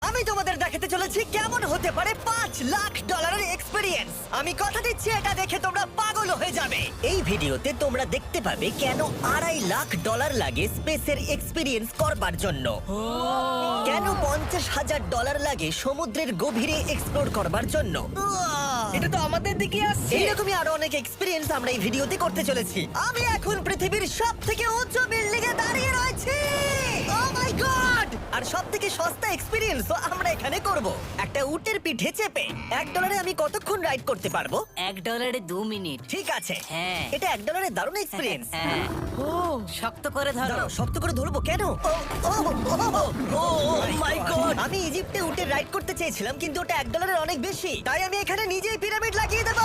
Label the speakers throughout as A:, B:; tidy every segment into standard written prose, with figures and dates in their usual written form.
A: আমি তোমাদের দেখাতে চলেছি কেমন হতে পারে $5 লাখ এক্সপিরিয়েন্স। আমি কথা দিচ্ছি এটা দেখে তোমরা পাগল হয়ে যাবে। এই ভিডিওতে তোমরা দেখতে পাবে কেন $2.5 লাখ লাগে স্পেসের এক্সপিরিয়েন্স করবার জন্য, কেন $50,000 লাগে সমুদ্রের গভীরে এক্সপ্লোর করবার জন্য।
B: এটা তো আমাদের দিকে আসছে।
A: এইরকমই আরো অনেক এক্সপিরিয়েন্স আমরা এই ভিডিওতে করতে চলেছি। আমি এখন পৃথিবীর সব থেকে উঁচু বিল্ডিং এ দাঁড়িয়ে রয়েছি। ও মাই গড! আর সব থেকে সস্তা এক্সপিরিয়েন্স আমরা এখানে করব একটা উটের পিঠে চেপে। $1 আমি কতক্ষণ রাইড করতে পারবো?
C: $1 2 মিনিট।
A: ঠিক আছে,
C: হ্যাঁ।
A: এটা $1 দারুণ এক্সপিরিয়েন্স।
C: হ্যাঁ। শক্ত করে ধরো।
A: দাঁড়াও, শক্ত করে ধরবো কেন? ও মাই গড! আমি ইজিপ্টে উটে রাইড করতে চেয়েছিলাম, কিন্তু ওটা $1 অনেক বেশি, তাই আমি এখানে নিজেই পিরামিড লাগিয়ে দেবো।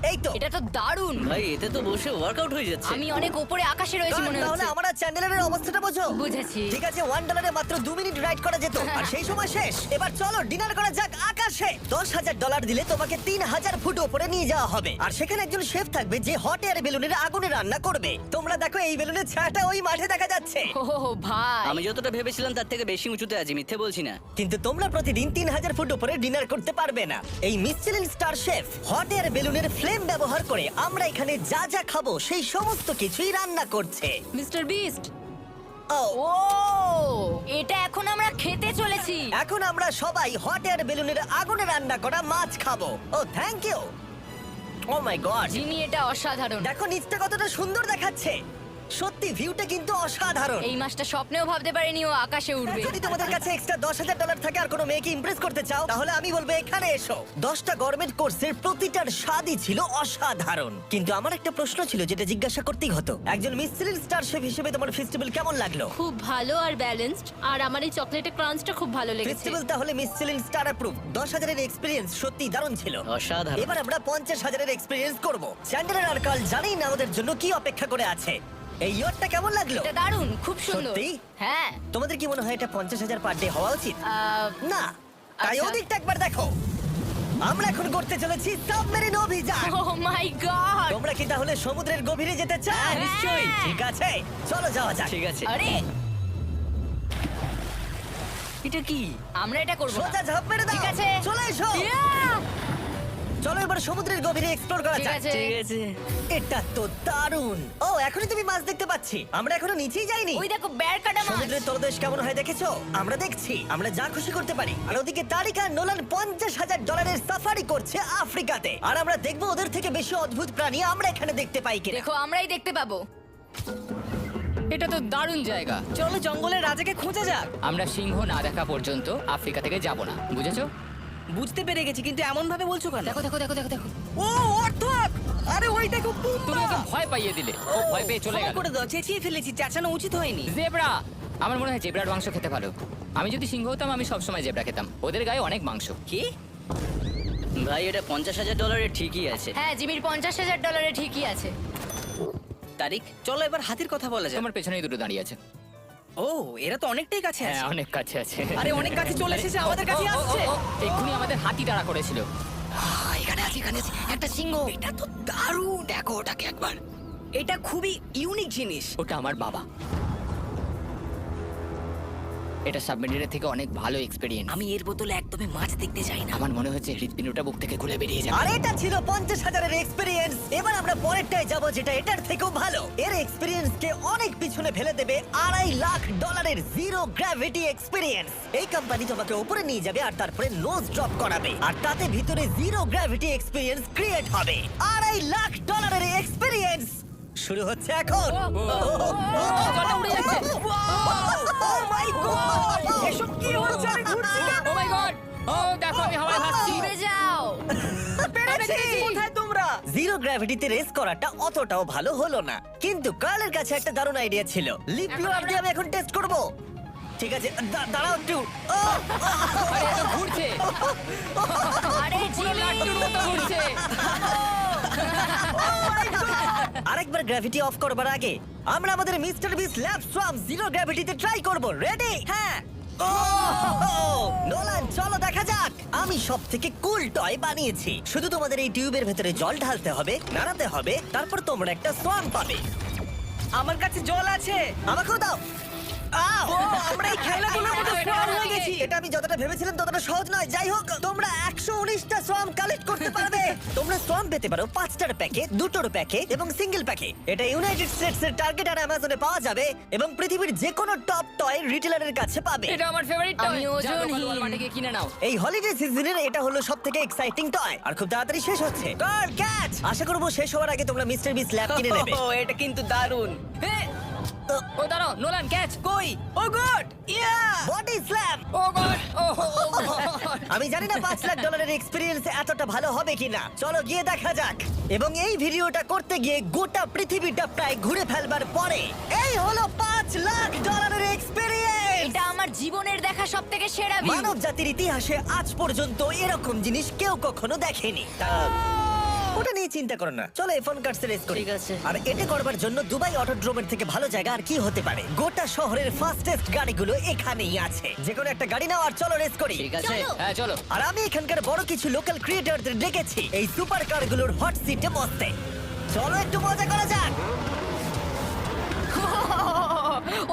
A: এই তো।
C: এটা তো দারুণ।
B: ভাই এতে তো বসে ওয়ার্কআউট হয়ে যাচ্ছে।
C: আমি অনেক উপরে আকাশে রয়েছি মনে
A: তাহলে
C: হচ্ছে।
A: আমার চ্যানেলের অবস্থাটা বোঝো।
C: বুঝেছি।
A: ঠিক আছে, $1 মাত্র 2 মিনিট রাইড করা যেত, আর সেই সময় শেষ। এবার চলো ডিনার করা যাক আকাশে। $10,000 দিলে তোমাকে 3,000 ফুট উপরে নিয়ে যাওয়া হবে, আর সেখানে একজন শেফ থাকবে যে হট এয়ার বেলুনের আগুনে রান্না করবে। তোমরা দেখো এই বেলুনের ছায়াটা ওই মাঠে দেখা যাচ্ছে।
C: ও ভাই।
B: আমি যতটা ভেবেছিলাম তার থেকে বেশি উঁচুতে আছি, মিথ্যে বলছি না।
A: কিন্তু তোমরা প্রতিদিন 3,000 ফুট উপরে ডিনার করতে পারবে না। এই Michelin star chef hot air বেলুনের ফ্লেম ব্যবহার করে আমরা এখানে যা যা খাবো সেই সমস্ত কিছুই রান্না করছে।
C: Mister beast.
A: ও
C: ও এটা এখন আমরা খেতে চলেছি।
A: এখন আমরা সবাই হট এয়ার বেলুনের আগুনে রান্না করা মাছ খাবো। Oh thank you. Oh my God,
C: Jimmy এটা অসাধারণ।
A: দেখো নিচটা কতটা সুন্দর দেখাচ্ছে। সত্যি ভিউটা কিন্তু অসাধারণ।
C: এই মাসটা স্বপ্নেও ভাবতে পারিনি ও আকাশে উঠবে।
A: যদি তোমাদের কাছে এক্সট্রা $10,000 থাকে আর কোনো মেয়েকে ইমপ্রেস করতে চাও, তাহলে আমি বলবো এখানে এসো। 10টা গভর্নমেন্ট কোর্সের প্রতিটার স্বাদই ছিল অসাধারণ। কিন্তু আমার একটা প্রশ্ন ছিল যেটা জিজ্ঞাসা করতেই হতো, একজন মিচেলিন স্টার শেফ হিসেবে তোমার ফেস্টিভ্যাল কেমন লাগলো?
D: খুব ভালো আর ব্যালেন্সড, আর আমার এই চকলেটের ক্রাঞ্চটা খুব ভালো লেগেছে।
A: ফেস্টিভ্যাল তাহলে মিচেলিন স্টার অ্যাপ্রুভ। 10,000 এর এক্সপেরিয়েন্স সত্যি দারুণ ছিল।
B: অসাধারণ।
A: এবার আমরা 50,000 এর এক্সপেরিয়েন্স করব। চ্যান্ডেলার আর কার্ল জানেই না ওদের জন্য কি অপেক্ষা করে আছে। এই ইয়ারটা কেমন লাগলো?
C: এটা দারুণ, খুব সুন্দর।
A: সত্যি?
C: হ্যাঁ।
A: তোমাদের কি মনে হয় এটা 50,000 পার ডে হওয়া উচিত? না, তাই
C: আচ্ছা।
A: ওদিকটা একবার দেখো। আমরা এখন করতে চলেছি সাবমেরিন অভিযান।
C: ও মাই গড।
A: তোমরা কি তাহলে সমুদ্রের গভীরে যেতে চাও?
C: হ্যাঁ, নিশ্চয়ই।
A: ঠিক আছে, চলো যাওয়া যাক।
B: ঠিক আছে।
C: আরে
B: এটা কি?
C: আমরা এটা করব না।
A: সোজা ঝাঁপ মেরে দাও।
C: ঠিক আছে।
A: চলে এসো।
C: Yeah!
A: চলো এবার সমুদ্রের গভীরে এক্সপ্লোর করা
C: ঠিক
A: যাক।
C: আছে।
B: ঠিক আছে।
A: এটা তো দারুণ। ও এখনই তুমি মাছ দেখতে পাচ্ছি, আমরা এখনো নিচেই যাইনি।
C: ওই দেখো বের কাটা মাছ।
A: সমুদ্রের তলদেশ কেমন হয় দেখেছো? আমরা দেখছি, আমরা যা খুশি করতে পারি। আর ওদিকে তারিকা নোলান $50,000 এর সাফারি করছে আফ্রিকাতে, আর আমরা দেখবো ওদের থেকে বেশি অদ্ভুত প্রাণী আমরা এখানে দেখতে পাই কিনা।
C: দেখো আমরাই দেখতে পাবো।
E: এটা তো দারুণ জায়গা।
B: চলো জঙ্গলের রাজাকে খোঁজা যাক।
E: আমরা সিংহ না দেখা পর্যন্ত আফ্রিকা থেকে যাব না, বুঝেছো?
B: বুঝতে পেরে গেছি, কিন্তু এমন ভাবে বলছো কেন?
C: দেখো দেখো দেখো দেখো দেখো।
B: ও অর্থক! আরে ওই দেখো
E: তুমি ওকে ভয় পাইয়ে দিলে, ও ভয় পেয়ে চলে গেল।
B: করে দাও, চেঁচিয়ে ফেলেছি, চেঁচানো উচিত হয়নি।
E: জেব্রা, আমার মনে হয় জেব্রার মাংস খেতে ভালো। আমি যদি সিংহ হতাম আমি সবসময় জেব্রা খেতাম, ওদের গায়ে অনেক মাংস।
B: কি? ভাই এটা $50,000 ঠিকই আছে।
C: হ্যাঁ জিমির $50,000 ঠিকই আছে।
B: তারিক, চলো এবার হাতির কথা বলা যাক।
E: তোমার পেছনেই দুটো দাঁড়িয়ে আছে।
B: ও এরা তো অনেকটাই কাছে
E: হ্যাঁ,
B: আছে।
E: অনেক কাছে আছে।
B: আরে অনেক কাছে চলে এসেছে, আমাদের কাছে আসছে।
E: এক্ষুনি আমাদের হাতি তাড়া করেছিল।
B: এখানে আছে একটা সিংহ। এটা তো দারুণ, দেখো ওটাকে একবার। এটা খুবই ইউনিক জিনিস।
E: ওটা আমার বাবা। এটা সাবমেরিনের থেকে অনেক ভালো এক্সপেরিয়েন্স।
B: আমি এর বোতলে একদমই মাছ দেখতে চাই না।
E: আমার মনে হচ্ছে হৃৎপিণ্ডটা বুক থেকে খুলে বেরিয়ে যাবে।
A: আর এটা ছিল 50,000 এর এক্সপেরিয়েন্স। এবার আমরা পরেরটায় যাব যেটা এটার থেকেও ভালো। এর এক্সপেরিয়েন্স কে অনেক পিছনে ফেলে দেবে। $2.5 লাখ জিরো গ্র্যাভিটি এক্সপেরিয়েন্স। এই কোম্পানি তোমাকে উপরে নিয়ে যাবে আর তারপরে নোজ ড্রপ করাবে, আর তাতে ভিতরে জিরো গ্র্যাভিটি এক্সপেরিয়েন্স ক্রিয়েট হবে। $2.5 লাখ এর এক্সপেরিয়েন্স শুরু হচ্ছে এখন।
E: জলটা উড়ে যাচ্ছে।
A: Oh my God!
B: এসব কি হচ্ছে? আমি ঘুরছি না।
E: ও মাই গড! ও দেখো আমি হাওয়ায় ভাসছি।
C: উড়ে যাও।
A: পেরেছি!
B: কোথায় তোমরা?
A: জিরো গ্র্যাভিটিতে রেস করাটা অতটাও ভালো হলো না, কিন্তু কার্লের কাছে একটা দারুণ আইডিয়া ছিল। লিপ ব্লোয়ার দিয়ে আমি এখন টেস্ট করব। ঠিক আছে, দাঁড়াও একটু।
E: আরে এটা ঘুরছে।
C: আরে জিমি
E: লাট্টুর মতো ঘুরছে।
A: আরেকবার গ্র্যাভিটি অফ করবার আগে আমরা আমাদের মিস্টার বিস ল্যাব সোয়াম জিরো গ্র্যাভিটিতে ট্রাই করব। রেডি?
B: হ্যাঁ।
A: নোলান চলো দেখা যাক। আমি সব থেকে কুল টয় বানিয়েছি। শুধু তোমাদের এই টিউবের ভেতরে জল ঢালতে হবে, নাড়াতে হবে, তারপর তোমরা একটা সোয়াম পাবে।
B: আমার কাছে জল আছে।
A: আমাকেও দাও। আমরা এই খেলাগুলোর মধ্যে স্ট্রং হয়ে গেছি। এটা আমি যতটা ভেবেছিলাম ততটা সহজ নয়। যাই হোক, তোমরা 119টা সোয়াম কালেক্ট করতে পারবে। তোমরা সোয়াম পেতে পারো 5টার প্যাকে, 2টোর প্যাকে এবং সিঙ্গেল প্যাকে। এটা ইউনাইটেড স্টেটস এর টার্গেট আর অ্যামাজনে পাওয়া যাবে এবং পৃথিবীর যে কোনো টপ টয় রিটেলারের কাছে পাবে।
E: এটা আমার ফেভারিট টয়।
C: আমি ওজনহীন।
E: ওয়ালমার্টে গিয়ে কিনে নাও।
A: এই হলিডে সিজনের এটা হলো সবথেকে এক্সাইটিং টয় আর খুব তাড়াতাড়ি শেষ হচ্ছে। Curl catch! আশা করবো শেষ হওয়ার আগে তোমরা মিস্টার বিস ল্যাব কিনে নেবে।
B: এটা কিন্তু দারুণ।
E: ও দাঁড়াও, নোলান ক্যাচ।
B: কই? Oh God! Yeah!
A: Body slam!
E: Oh God, oh God.
A: আমি জানি না $5 লাখ এক্সপেরিয়েন্স এতটা ভালো হবে কিনা। চলো গিয়ে দেখা যাক। এবং এই ভিডিওটা করতে গিয়ে গোটা পৃথিবীটা প্রায় ঘুরে ফেলবার পরে এই হলো $5 লাখ এক্সপেরিয়েন্স।
C: এটা আমার জীবনের দেখা সবথেকে সেরা ভিউ।
A: মানব জাতির ইতিহাসে আজ পর্যন্ত এরকম জিনিস কেউ কখনো দেখেনি। ওটা নিয়ে চিন্তা করো না, চলো ফোন কার্ডস রেস করি।
B: ঠিক আছে।
A: আর এটা করবার জন্য দুবাই অটোড্রোমের থেকে ভালো জায়গা আর কি হতে পারে। গোটা শহরের ফাস্টেস্ট গাড়িগুলো এখানেই আছে। যে কোনো একটা গাড়ি নাও আর চলো রেস করি।
B: ঠিক আছে।
E: হ্যাঁ চলো।
A: আর আমি এখানকার বড় কিছু লোকাল ক্রিয়েটরদের ডেকেছি এই সুপার কারগুলোর হট সিটে বসতে। চলো একটু মজা করা যাক।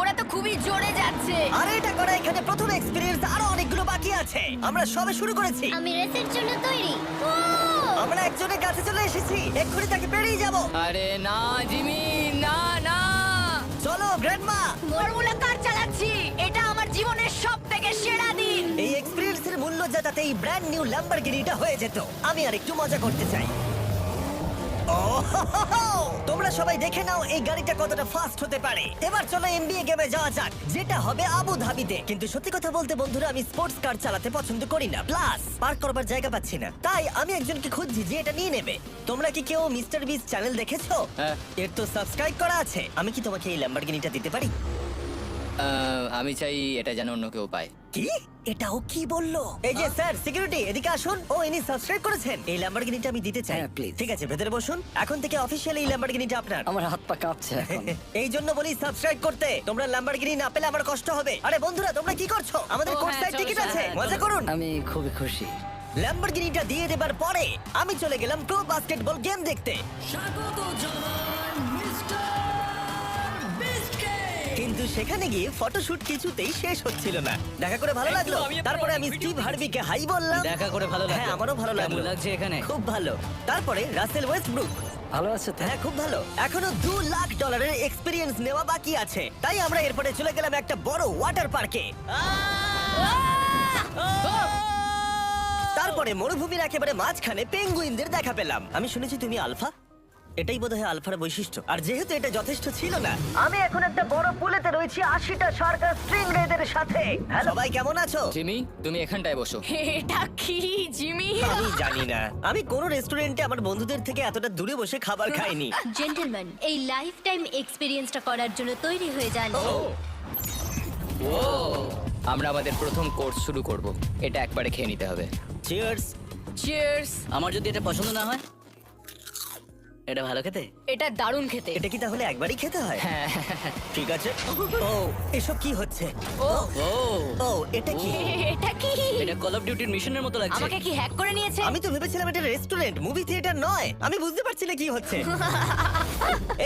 C: ওরা তো খুবই জোরে যাচ্ছে।
A: আর এটা করা এখানে প্রথম এক্সপেরিয়েন্স, আরো অনেকগুলো বাকি আছে। আমরা সবে শুরু করেছি।
C: আমি রেসের জন্য তৈরি।
A: আমরা একজনের কাছে চলে এসেছি, এক্ষুনি তাকে পেরিয়ে যাব।
E: আরে না জিমি, না না।
A: চলো গ্র্যান্ডমা।
C: ফর্মুলা কার চালাচ্ছি। এটা আমার জীবনের সবথেকে সেরা দিন।
A: এই এক্সপেরিয়েন্সের মূল্য যা তাতে এই ব্র্যান্ড নিউ ল্যাম্বরগিনিটা হয়ে যেত। আমি আর একটু মজা করতে চাই। ওহোহোহো! তোমরা সবাই দেখে নাও এই গাড়িটা কতটা ফাস্ট হতে পারে। এবার চলো এনবিএ গেমে যাওয়া যাক, যেটা হবে আবু ধাবিতে। কিন্তু সত্যি কথা বলতে বন্ধুরা, আমি স্পোর্টস কার চালাতে পছন্দ করি না, প্লাস পার্ক করবার জায়গা পাচ্ছি না। তাই আমি একজনকে খুঁজছি যে এটা নিয়ে নেবে। তোমরা কি কেউ মিস্টার বিস চ্যানেল দেখেছো?
E: হ্যাঁ।
A: এর তো সাবস্ক্রাইব করা আছে। আমি কি তোমাকে এই ল্যাম্বরগিনিটা দিতে পারি?
E: আমি চাই এটা যেন অন্য কেউ পায়।
A: কি? এটাও কি বললো? এই যে স্যার, সিকিউরিটি এদিকে আসুন। ও ইনি সাবস্ক্রাইব করেছেন। এই ল্যাম্বরগিনিটা আমি দিতে চাই।
B: হ্যাঁ, please.
A: ঠিক আছে, ভেতরে বসুন। এখন থেকে অফিশিয়ালি এই ল্যাম্বরগিনিটা আপনার।
B: আমার হাত পা কাঁপছে এখন।
A: এই জন্য বলি সাবস্ক্রাইব করতে। তোমরা ল্যাম্বরগিনি না পেলে আমার কষ্ট হবে। আরে বন্ধুরা, তোমরা কি করছো? আমাদের
E: ও,
A: কোর্স
E: হ্যাঁ,
A: সাইড
E: চলো,
A: টিকিট
E: চলো,
A: আছে,
E: হ্যাঁ,
A: মজা
E: চলো।
A: করুন।
B: আমি খুবই খুশি।
A: ল্যাম্বরগিনিটা দিয়ে দেবার পরে আমি চলে গেলাম প্রো বাস্কেটবল গেম দেখতে। কিন্তু সেখানে গিয়ে ফটোশুট কিছুতেই শেষ হচ্ছিল না। দেখা করে ভালো লাগলো। তারপরে আমি স্টিভ হার্ভিকে হাই বললাম।
B: দেখা করে ভালো লাগলো।
A: হ্যাঁ, আমারও ভালো লাগলো।
B: কেমন লাগছে এখানে?
A: খুব ভালো। তারপরে রাসেল ওয়েস্টব্রুক।
B: ভালো আছে তো?
A: হ্যাঁ, খুব ভালো। এখনো $2 লাখ এক্সপেরিয়েন্স নেওয়া বাকি আছে। তাই আমরা এরপরে চলে গেলাম একটা বড় ওয়াটার পার্কে। তারপরে মরুভূমির একেবারে মাঝখানে পেঙ্গুইনদের দেখা পেলাম। আমি শুনেছি তুমি আলফা। এটাই বোধহয় আলফার বৈশিষ্ট্য। আর যেহেতু এটা যথেষ্ট ছিল না, আমি এখন একটা বড় পুলেতে রয়েছি 80টা সরকার স্ট্রিং রেদের সাথে। হ্যালো সবাই, কেমন আছো?
E: জিমি, তুমি এখানটায় বসো।
C: এটা কি জিমি?
A: আমি জানি না, আমি কোন রেস্টুরেন্টে আমার বন্ধুদের থেকে এতটা দূরে বসে খাবার খাইনি।
F: জেন্টলম্যান, এই লাইফ টাইম এক্সপিরিয়েন্সটা করার জন্য তৈরি হয়ে যান।
E: আমরা আমাদের প্রথম কোর্স শুরু করব। এটা একবারে খেয়ে নিতে হবে।
A: চিয়ার্স।
C: চিয়ার্স।
B: আমার যদি এটা পছন্দ না হয়? এটা ভালো খেতে?
C: এটা দারুণ খেতে।
A: এটা কি তাহলে একবারই খেতে হয়? ঠিক আছে। ও, এসব কি হচ্ছে?
C: ও
B: ও,
A: ও, এটা কি?
C: এটা কি?
B: এটা কল অফ ডিউটির মিশনের মতো লাগছে।
C: আমাকে কি হ্যাক করে নিয়েছে?
A: আমি তো ভেবেছিলাম এটা রেস্টুরেন্ট, মুভি থিয়েটার নয়। আমি বুঝতে পারছি না কি হচ্ছে।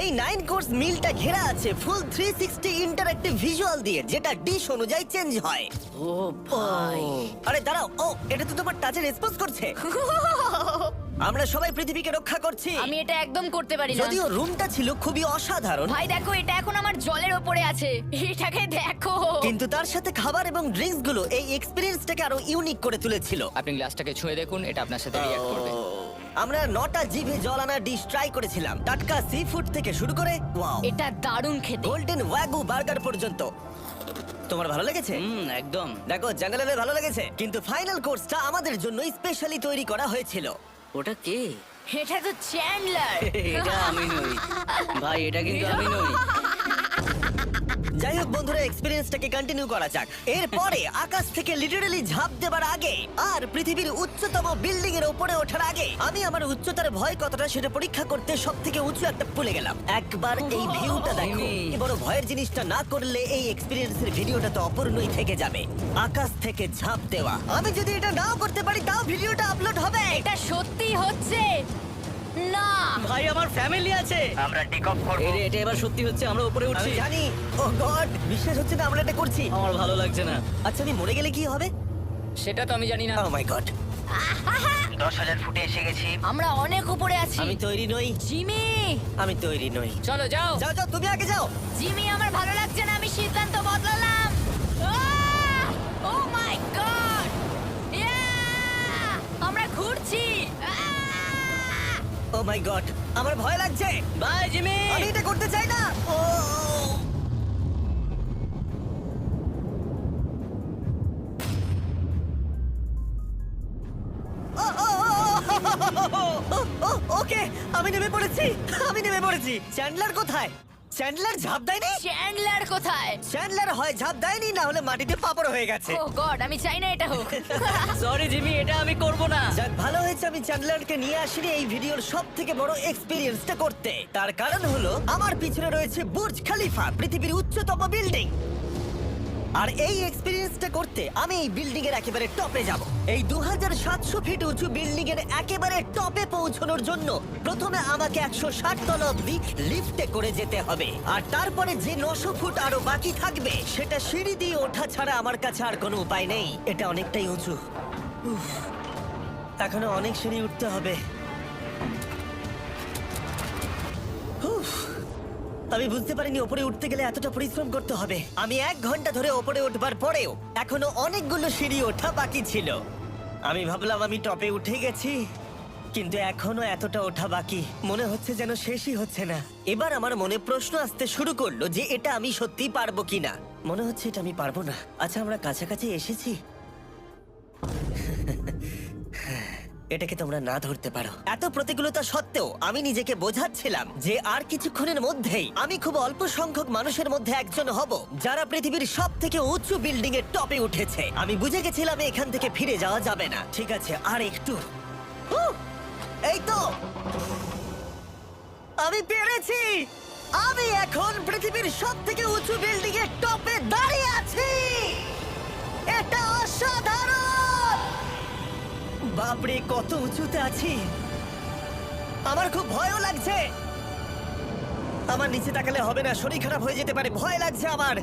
A: এই 9 কোর্স মিলটা ঘেরা আছে ফুল 360 ইন্টারঅ্যাক্টিভ ভিজুয়াল দিয়ে, যেটা ডিশ অনুযায়ী চেঞ্জ হয়।
B: ও ভাই,
A: আরে দাঁড়াও, ও এটা তো তোমার টাচে রেসপন্স করছে। আমরা সবাই পৃথিবীকে রক্ষা করছি।
C: আমি এটা একদম করতে পারি না।
A: যদিও রুমটা ছিল খুবই অসাধারণ,
C: ভাই দেখো, এটা এখন আমার জলের ওপরে আছে। এটাকে দেখো।
A: কিন্তু তার সাথে খাবার এবং ড্রিঙ্কস গুলো এই এক্সপেরিয়েন্সটাকে আরো ইউনিক করে তুলেছিল।
E: আপনি গ্লাসটাকে ছুঁয়ে দেখুন, এটা আপনার সাথে রিঅ্যাক্ট করবে।
A: আমরা 9টা জিভে জল আনা ডিশ ট্রাই করেছিলাম, টাটকা সি ফুড থেকে শুরু করে ওয়াও,
C: এটা দারুণ খেতে।
A: গোল্ডেন ওয়াগু বার্গার পর্যন্ত। তোমার ভালো লেগেছে?
B: একদম।
A: দেখো, জঙ্গলের ভালো লেগেছে, কিন্তু ফাইনাল কোর্সটা আমাদের জন্য স্পেশালি তৈরি করা হয়েছিল।
B: ওটা কে?
C: এটা তো চ্যান্ডলার।
B: এটা আমি নই ভাই, এটা কিন্তু আমি নই।
A: যাই হোক বন্ধুরা, এক্সপেরিয়েন্সটাকে কন্টিনিউ করা যাক। এরপরে আকাশ থেকে লিটারালি ঝাঁপ দেবার আগে আর পৃথিবীর উচ্চতম বিল্ডিং এর উপরে ওঠার আগে আমি আমার উচ্চতার ভয় কতটা সেটা পরীক্ষা করতে সবথেকে উঁচু একটা পুলে গেলাম। একবার এই ভিউটা দেখো। এই বড় ভয়ের জিনিসটা না করলে এই এক্সপেরিয়েন্সের ভিডিওটা তো অপূর্ণই থেকে যাবে। আকাশ থেকে ঝাঁপ দেওয়া, আমি যদি এটা নাও করতে পারি তাও ভিডিওটা আপলোড হবে।
C: এটা সত্যি হচ্ছে। না
B: ভাই আমার ফ্যামিলি আছে।
G: আমরা টেক অফ করব।
B: এটা এবার সত্যি হচ্ছে, আমরা উপরে
A: আমি
B: উঠছি।
A: জানি। ও গড, বিশ্বাস হচ্ছে না আমরা এটা করছি।
B: আমার ভালো লাগছে না।
A: আচ্ছা, আমি মরে গেলে কি হবে?
E: সেটা তো আমি জানি না।
A: ও মাই গড,
G: 10,000 ফুটে এসে গেছি।
C: আমরা অনেক উপরে আছি।
A: আমি তৈরি নই।
C: জিমি
A: আমি তৈরি নই।
E: চলো যাও।
A: যাও যাও, তুমি আগে যাও।
C: জিমি আমার ভালো লাগছে না, আমি সিদ্ধান্ত বদলালাম। ও মাই গড, আমরা ঘুরছি।
A: ও মাই গড, আমার ভয় লাগছে।
B: Bye Jimmy.
A: আমি এটা করতে চাই না। ও ওকে, আমি নেমে পড়েছি। আমি নেমে পড়েছি। চ্যান্ডলার কোথায়? চ্যান্ডলার ঝাঁপ দেয়নি?
C: চ্যান্ডলার কোথায়?
A: চ্যান্ডলার হয় ঝাঁপ দেয়নি, না হলে মাটিতে পাপড় হয়ে গেছে।
C: ও গড, আমি চাই না এটা হোক।
B: সরি জিমি, এটা আমি করব না।
A: যাক, ভালো হয়েছে আমি চ্যান্ডলারকে নিয়ে আসিনি এই ভিডিওর সব থেকে বড় এক্সপিরিয়েন্সটা করতে। তার কারণ হলো আমার পিছনে রয়েছে বুর্জ খলিফা, পৃথিবীর উচ্চতম বিল্ডিং। আর এই এক্সপিরিয়েন্সটা করতে আমি এই বিল্ডিং এর একেবারে টপে যাব। এই 2700 ফিট উঁচু বিল্ডিং এর একেবারে টপে পৌঁছানোর জন্য প্রথমে আমাকে 160 তলা অব্দি লিফটে করে যেতে হবে, আর তারপরে যে 900 ফুট আরো বাকি থাকবে সেটা সিঁড়ি দিয়ে ওঠা ছাড়া আমার কাছে আর কোনো উপায় নেই। এটা অনেকটাই উঁচু। উফ, এখনো অনেক সিঁড়ি উঠতে হবে। উফ, আমি বুঝতে পারিনি ওপরে উঠতে গেলে এতটা পরিশ্রম করতে হবে। আমি 1 ঘন্টা ধরে ওপরে উঠবার পরেও এখনো অনেকগুলো সিঁড়ি ওঠা বাকি ছিল। আমি ভাবলাম আমি টপে উঠে গেছি, কিন্তু এখনো এতটা ওঠা বাকি। মনে হচ্ছে যেন শেষই হচ্ছে না। এবার আমার মনে প্রশ্ন আসতে শুরু করলো যে এটা আমি সত্যিই পারবো কিনা। মনে হচ্ছে এটা আমি পারবো না। আচ্ছা, আমরা কাছাকাছি এসেছি। এটাকে তোমরা না ধরতে পারো। এত প্রতিকূলতা সত্ত্বেও আমি নিজেকে বোঝাচ্ছিলাম যে আর কিছুক্ষণের মধ্যেই আমি খুব অল্প সংখ্যক মানুষের মধ্যে একজন হব যারা পৃথিবীর সব থেকে উঁচু বিল্ডিং এর টপে উঠেছে। আমি বুঝে গেছিলাম এখান থেকে ফিরে যাওয়া যাবে না। ঠিক আছে, আর একটু। উহ, এই তো, আমি পেরেছি। আমি এখন পৃথিবীর সব থেকে উঁচু বিল্ডিং এর টপে দাঁড়িয়ে আছি। এটা অসাধারণ। বাপরে, কত উঁচুতে আছি। আমার খুব ভয়ও লাগছে। আমার নিচে তাকালে হবে না, শরীর খারাপ হয়ে যেতে পারে। ভয় লাগছে আমার।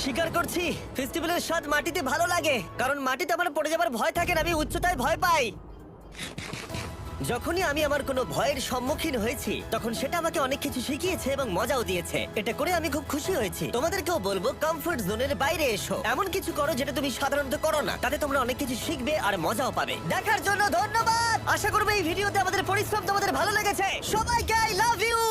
A: স্বীকার করছি, ফেস্টিভ্যালের স্বাদ মাটিতে ভালো লাগে, কারণ মাটিতে আমার পড়ে যাবার ভয় থাকে না। আমি উচ্চতায় ভয় পাই। যখনই আমি আমার কোনো ভয়ের সম্মুখীন হয়েছি তখন সেটা আমাকে অনেক কিছু শিখিয়েছে এবং মজাও দিয়েছে। এটা করে আমি খুব খুশি হয়েছি। তোমাদেরকেও বলবো কমফোর্ট জোনের বাইরে এসো, এমন কিছু করো যেটা তুমি সাধারণত করো না। তাতে তোমরা অনেক কিছু শিখবে আর মজাও পাবে। দেখার জন্য ধন্যবাদ। আশা করবো এই ভিডিওতে আমাদের পরিশ্রম তোমাদের ভালো লেগেছে। সবাইকে আই লাভ ইউ।